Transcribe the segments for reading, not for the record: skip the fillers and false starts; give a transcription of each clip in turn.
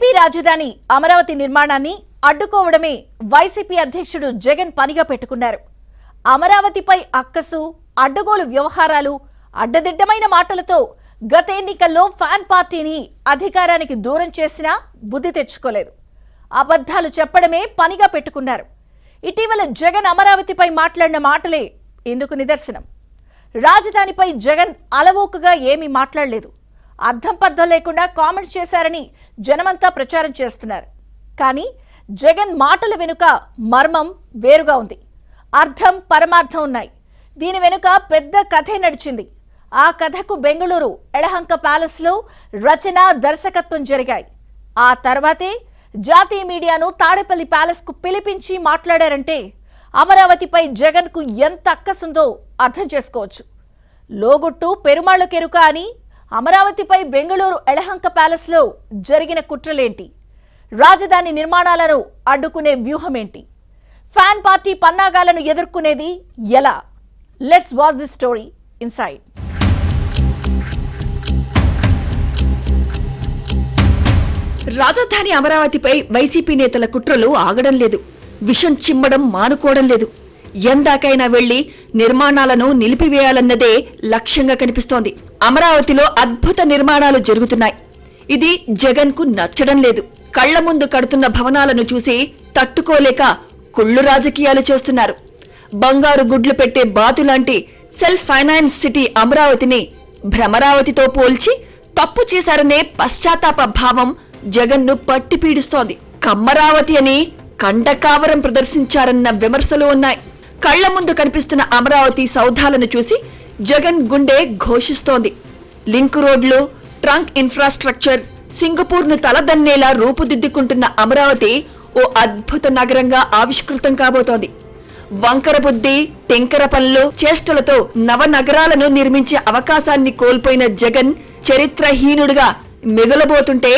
AP రాజధాని అమరావతి నిర్మాణాన్ని అడ్డుకోవడమే YCP అధ్యక్షుడు జగన్ పనిగా పెట్టుకున్నారు. అమరావతిపై అక్కసు, అడ్డగోలు వ్యవహారాలు, అడ్డదిడ్డమైన మాటలతో గత ఎన్నికల్లో ఫ్యాన్ పార్టీని అధికారానికి దూరం చేసినా బుద్ధి తెచ్చుకోలేదు. అబద్ధాలు చెప్పడమే పనిగా పెట్టుకున్నారు. ఇటీవల జగన్ అమరావతిపై మాట్లాడిన మాటలే ఇందుకు నిదర్శనం. రాజధానిపై జగన్ అలవోకగా ఏమీ మాట్లాడలేదు. అర్థం పర్థం లేకుండా కామెంట్స్ చేశారని జనమంతా ప్రచారం చేస్తున్నారు. కానీ జగన్ మాటల వెనుక మర్మం వేరుగా ఉంది. అర్థం పరమార్థం ఉన్నాయి. దీని వెనుక పెద్ద కథే నడిచింది. ఆ కథకు బెంగళూరు ఎళహంక ప్యాలెస్లో రచన, దర్శకత్వం జరిగాయి. ఆ తర్వాతే జాతీయ మీడియాను తాడేపల్లి ప్యాలెస్కు పిలిపించి మాట్లాడారంటే అమరావతిపై జగన్కు ఎంత అక్కసుందో అర్థం చేసుకోవచ్చు. లోగుట్టు పెరుమాళ్ల కెరుక అని అమరావతిపై బెంగళూరు ఎళహంక ప్యాలెస్లో జరిగిన కుట్రలేంటి? రాజధాని నిర్మాణాలను అడ్డుకునే వ్యూహమేంటి? ఫ్యాన్ పార్టీ పన్నాగాలను ఎదుర్కొనేది ఎలా? Let's watch this story inside. రాజధాని అమరావతిపై వైసీపీ నేతల కుట్రలు ఆగడం లేదు. విషం చిమ్మడం మానుకోవడం లేదు. ఎందాకైనా వెళ్లి నిర్మాణాలను నిలిపివేయాలన్నదే లక్ష్యంగా కనిపిస్తోంది. అమరావతిలో అద్భుత నిర్మాణాలు జరుగుతున్నాయి. ఇది జగన్ కు నచ్చడం లేదు. కళ్ల ముందు కడుతున్న భవనాలను చూసి తట్టుకోలేక కుళ్ళు రాజకీయాలు చేస్తున్నారు. బంగారు గుడ్లు పెట్టే బాతులాంటి సెల్ఫ్ ఫైనాన్స్ సిటీ అమరావతిని భ్రమరావతితో పోల్చి తప్పు చేశారనే పశ్చాత్తాప భావం జగన్ను పట్టి పీడిస్తోంది. కమ్మరావతి అని కండకావరం ప్రదర్శించారన్న విమర్శలు ఉన్నాయి. కళ్ల ముందు కనిపిస్తున్న అమరావతి సౌధాలను చూసి జగన్ గుండె ఘోషిస్తోంది. లింక్ రోడ్లు, ట్రంక్ ఇన్ఫ్రాస్ట్రక్చర్ సింగపూర్ను తలదన్నేలా రూపుదిద్దుకుంటున్న అమరావతి ఓ అద్భుత నగరంగా ఆవిష్కృతం కాబోతోంది. వంకర బుద్ధి, టెంకర పనులు, చేష్టలతో నవనగరాలను నిర్మించే అవకాశాన్ని కోల్పోయిన జగన్ చరిత్రహీనుడిగా మిగలబోతుంటే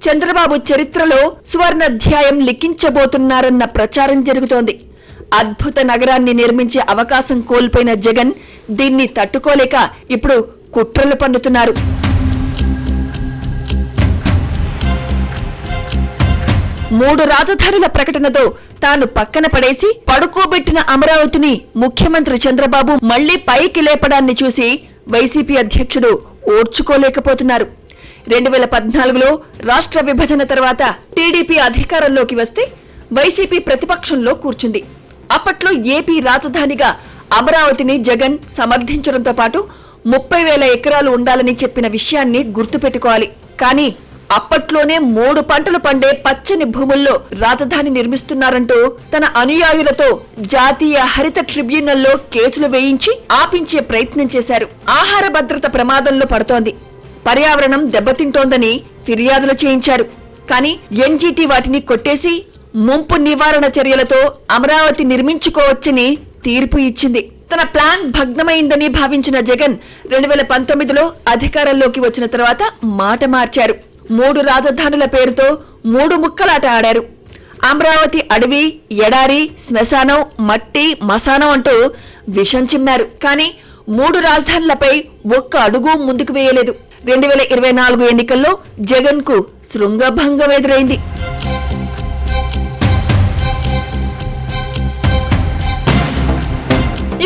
చంద్రబాబు చరిత్రలో సువర్ణాధ్యాయం లిఖించబోతున్నారన్న ప్రచారం జరుగుతోంది. అద్భుత నగరాన్ని నిర్మించే అవకాశం కోల్పోయిన జగన్ దీన్ని తట్టుకోలేక ఇప్పుడు కుట్రలు పన్నుతున్నారు. మూడు రాజధానుల ప్రకటనతో తాను పక్కన పడేసి పడుకోబెట్టిన అమరావతిని ముఖ్యమంత్రి చంద్రబాబు మళ్లీ పైకి లేపడాన్ని చూసి వైసీపీ అధ్యక్షుడు ఓర్చుకోలేకపోతున్నారు. 2014లో రాష్ట్ర విభజన తర్వాత టీడీపీ అధికారంలోకి వస్తే వైసీపీ ప్రతిపక్షంలో కూర్చుంది. అప్పట్లో ఏపీ రాజధానిగా అమరావతిని జగన్ సమర్థించడంతో పాటు 30,000 ఎకరాలు ఉండాలని చెప్పిన విషయాన్ని గుర్తుపెట్టుకోవాలి. కానీ అప్పట్లోనే 3 పంటలు పండే పచ్చని భూముల్లో రాజధాని నిర్మిస్తున్నారంటూ తన అనుయాయులతో జాతీయ హరిత ట్రిబ్యునల్లో కేసులు వేయించి ఆపించే ప్రయత్నం చేశారు. ఆహార భద్రత ప్రమాదంలో పడుతోంది, పర్యావరణం దెబ్బతింటోందని ఫిర్యాదులు చేయించారు. కానీ ఎన్జీటీ వాటిని కొట్టేసి ముంపు నివారణ చర్యలతో అమరావతి నిర్మించుకోవచ్చని తీర్పు ఇచ్చింది. తన ప్లాన్ భగ్నమైందని భావించిన జగన్ 2019లో అధికారంలోకి వచ్చిన తర్వాత మాట మార్చారు. 3 రాజధానుల పేరుతో 3 ముక్కలాట ఆడారు. అమరావతి అడవి, ఎడారి, శ్మశానం, మట్టి, మశానం అంటూ విషం చిమ్మారు. కానీ 3 రాజధానులపై ఒక్క అడుగు ముందుకు వేయలేదు. 2024 ఎన్నికల్లో జగన్ కు శృంగభంగం ఎదురైంది.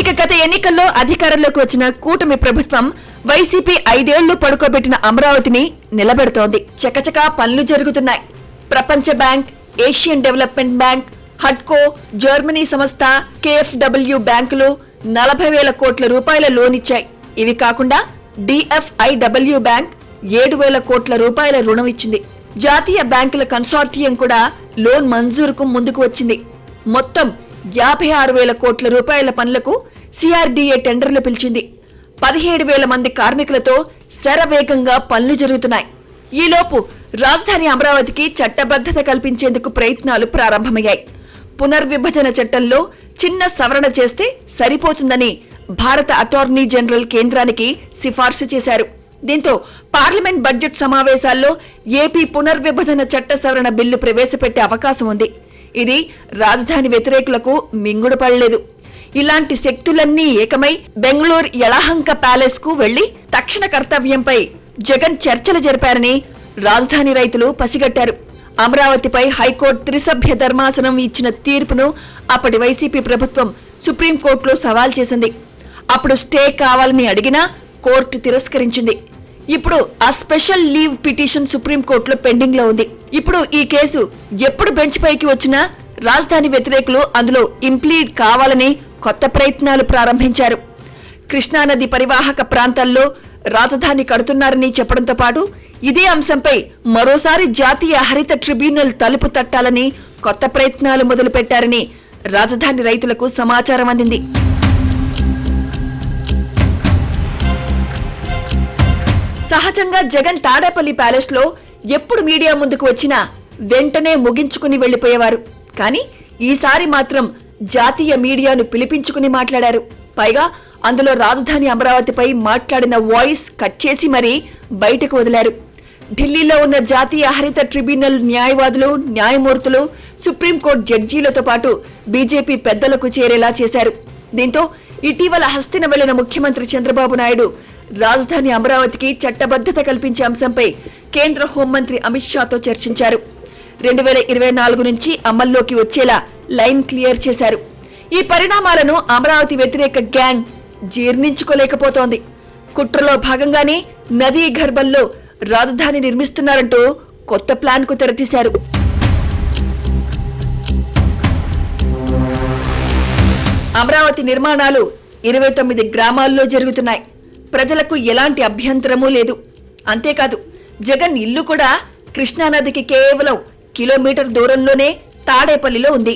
ఇక గత ఎన్నికల్లో అధికారంలోకి వచ్చిన కూటమి ప్రభుత్వం వైసీపీ 5 ఏళ్లు పడుకోబెట్టిన అమరావతిని నిలబెడుతోంది. చకచకా పనులు జరుగుతున్నాయి. ప్రపంచ బ్యాంక్, ఏషియన్ డెవలప్మెంట్ బ్యాంక్, హడ్కో, జర్మనీ సంస్థ, KfW బ్యాంకులు 40,000 కోట్ల రూపాయల లోన్ ఇచ్చాయి. ఇవి కాకుండా DFIW బ్యాంక్ 7,000 కోట్ల రూపాయల రుణం ఇచ్చింది. జాతీయ బ్యాంకుల కన్సార్టియం కూడా లోన్ మంజూరుకు ముందుకు వచ్చింది. మొత్తం 56,000 కోట్ల రూపాయల పనులకు CRDA టెండర్లు పిలిచింది. 17,000 మంది కార్మికులతో శరవేగంగా పనులు జరుగుతున్నాయి. ఈలోపు రాజధాని అమరావతికి చట్టబద్ధత కల్పించేందుకు ప్రయత్నాలు ప్రారంభమయ్యాయి. పునర్విభజన చట్టంలో చిన్న సవరణ చేస్తే సరిపోతుందని భారత అటార్నీ జనరల్ కేంద్రానికి సిఫార్సు చేశారు. దీంతో పార్లమెంట్ బడ్జెట్ సమావేశాల్లో ఏపీ పునర్విభజన చట్ట సవరణ బిల్లు ప్రవేశపెట్టే అవకాశం ఉంది. ఇది రాజధాని వ్యతిరేకులకు మింగుడు పడలేదు. ఇలాంటి శక్తులన్నీ ఏకమై బెంగళూరు యలహంక ప్యాలెస్ కు వెళ్లి తక్షణ కర్తవ్యంపై జగన్ చర్చలు జరిపారని రాజధాని రైతులు పసిగట్టారు. అమరావతిపై హైకోర్టు త్రిసభ్య ధర్మాసనం ఇచ్చిన తీర్పును అప్పటి వైసీపీ ప్రభుత్వం సుప్రీంకోర్టులో సవాల్ చేసింది. అప్పుడు స్టే కావాలని అడిగినా కోర్టు తిరస్కరించింది. ఇప్పుడు ఆ స్పెషల్ లీవ్ పిటిషన్ సుప్రీంకోర్టులో పెండింగ్ లో ఉంది. ఇప్పుడు ఈ కేసు ఎప్పుడు బెంచ్ పైకి వచ్చినా రాజధాని వ్యతిరేకులు అందులో ఇంప్లీడ్ కావాలని కొత్త ప్రయత్నాలు ప్రారంభించారు. కృష్ణానది పరివాహక ప్రాంతాల్లో రాజధాని కడుతున్నారని చెప్పడంతో పాటు ఇదే అంశంపై మరోసారి జాతీయ హరిత ట్రిబ్యునల్ తలుపు తట్టాలని కొత్త ప్రయత్నాలు మొదలుపెట్టారని రాజధాని రైతులకు సమాచారం అందింది. సహజంగా జగన్ తాడేపల్లి ప్యాలెస్ లో ఎప్పుడు మీడియా ముందుకు వచ్చినా వెంటనే ముగించుకుని వెళ్లిపోయేవారు. కానీ ఈసారి మాత్రం జాతీయ మీడియాను పిలిపించుకుని మాట్లాడారు. పైగా అందులో రాజధాని అమరావతిపై మాట్లాడిన వాయిస్ కట్ చేసి మరీ బయటకు వదిలారు. ఢిల్లీలో ఉన్న జాతీయ హరిత ట్రిబ్యునల్ న్యాయవాదులు, న్యాయమూర్తులు, సుప్రీంకోర్టు జడ్జీలతో పాటు బీజేపీ పెద్దలకు చేరేలా చేశారు. దీంతో ఇటీవల హస్తిన వెళ్లిన ముఖ్యమంత్రి చంద్రబాబు నాయుడు రాజధాని అమరావతికి చట్టబద్ధత కల్పించే అంశంపై కేంద్ర హోంమంత్రి అమిత్ షాతో చర్చించారు. 2024 నుంచి అమల్లోకి వచ్చేలా లైన్ క్లియర్ చేశారు. ఈ పరిణామాలను అమరావతి వ్యతిరేక గ్యాంగ్ జీర్ణించుకోలేకపోతోంది. కుట్రలో భాగంగానే నదీ గర్భంలో రాజధాని నిర్మిస్తున్నారంటూ కొత్త ప్లాన్ కు తెరతీశారు. అమరావతి నిర్మాణాలు 29 గ్రామాల్లో జరుగుతున్నాయి. ప్రజలకు ఎలాంటి అభ్యంతరమూ లేదు. అంతేకాదు జగన్ ఇల్లు కూడా కృష్ణానదికి కేవలం కిలోమీటర్ దూరంలోనే తాడేపల్లిలో ఉంది.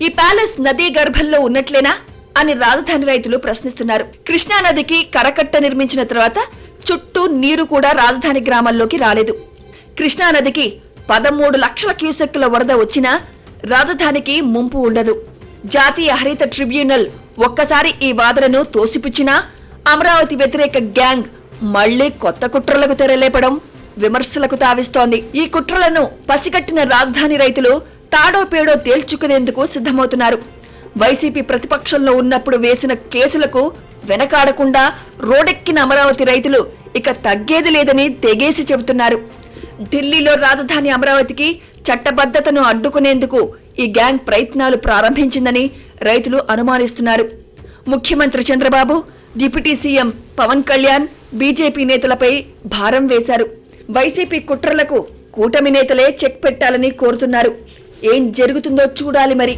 ఈ ప్యాలెస్ నదీ గర్భంలో ఉన్నట్లేనా అని రాజధాని రైతులు ప్రశ్నిస్తున్నారు. కృష్ణానదికి కరకట్ట నిర్మించిన తర్వాత చుట్టూ నీరు కూడా రాజధాని గ్రామాల్లోకి రాలేదు. కృష్ణానదికి 13 లక్షల క్యూసెక్కుల వరద వచ్చినా రాజధానికి ముంపు ఉండదు. జాతీయ హరిత ట్రిబ్యునల్ ఒక్కసారి ఈ వాదనను తోసిపుచ్చినా అమరావతి వ్యతిరేక గ్యాంగ్ మళ్లీ కొత్త కుట్రలకు తెరలేపడం విమర్శలకు తావిస్తోంది. ఈ కుట్రలను పసిగట్టిన రాజధాని రైతులు తాడో పేడో తేల్చుకునేందుకు సిద్ధమవుతున్నారు. వైసీపీ ప్రతిపక్షంలో ఉన్నప్పుడు వేసిన కేసులకు వెనకాడకుండా రోడెక్కిన అమరావతి రైతులు ఇక తగ్గేది లేదని తెగేసి చెబుతున్నారు. ఢిల్లీలో రాజధాని అమరావతికి చట్టబద్ధతను అడ్డుకునేందుకు ఈ గ్యాంగ్ ప్రయత్నాలు ప్రారంభించిందని రైతులు అనుమానిస్తున్నారు. ముఖ్యమంత్రి Chandrababu, deputy CM Pawan Kalyan BJP నేతలపై భారం వేశారు. వైసీపీ కుట్రలకు కూటమి నేతలే చెక్ పెట్టాలని కోరుతున్నారు. ఏం జరుగుతుందో చూడాలి మరి.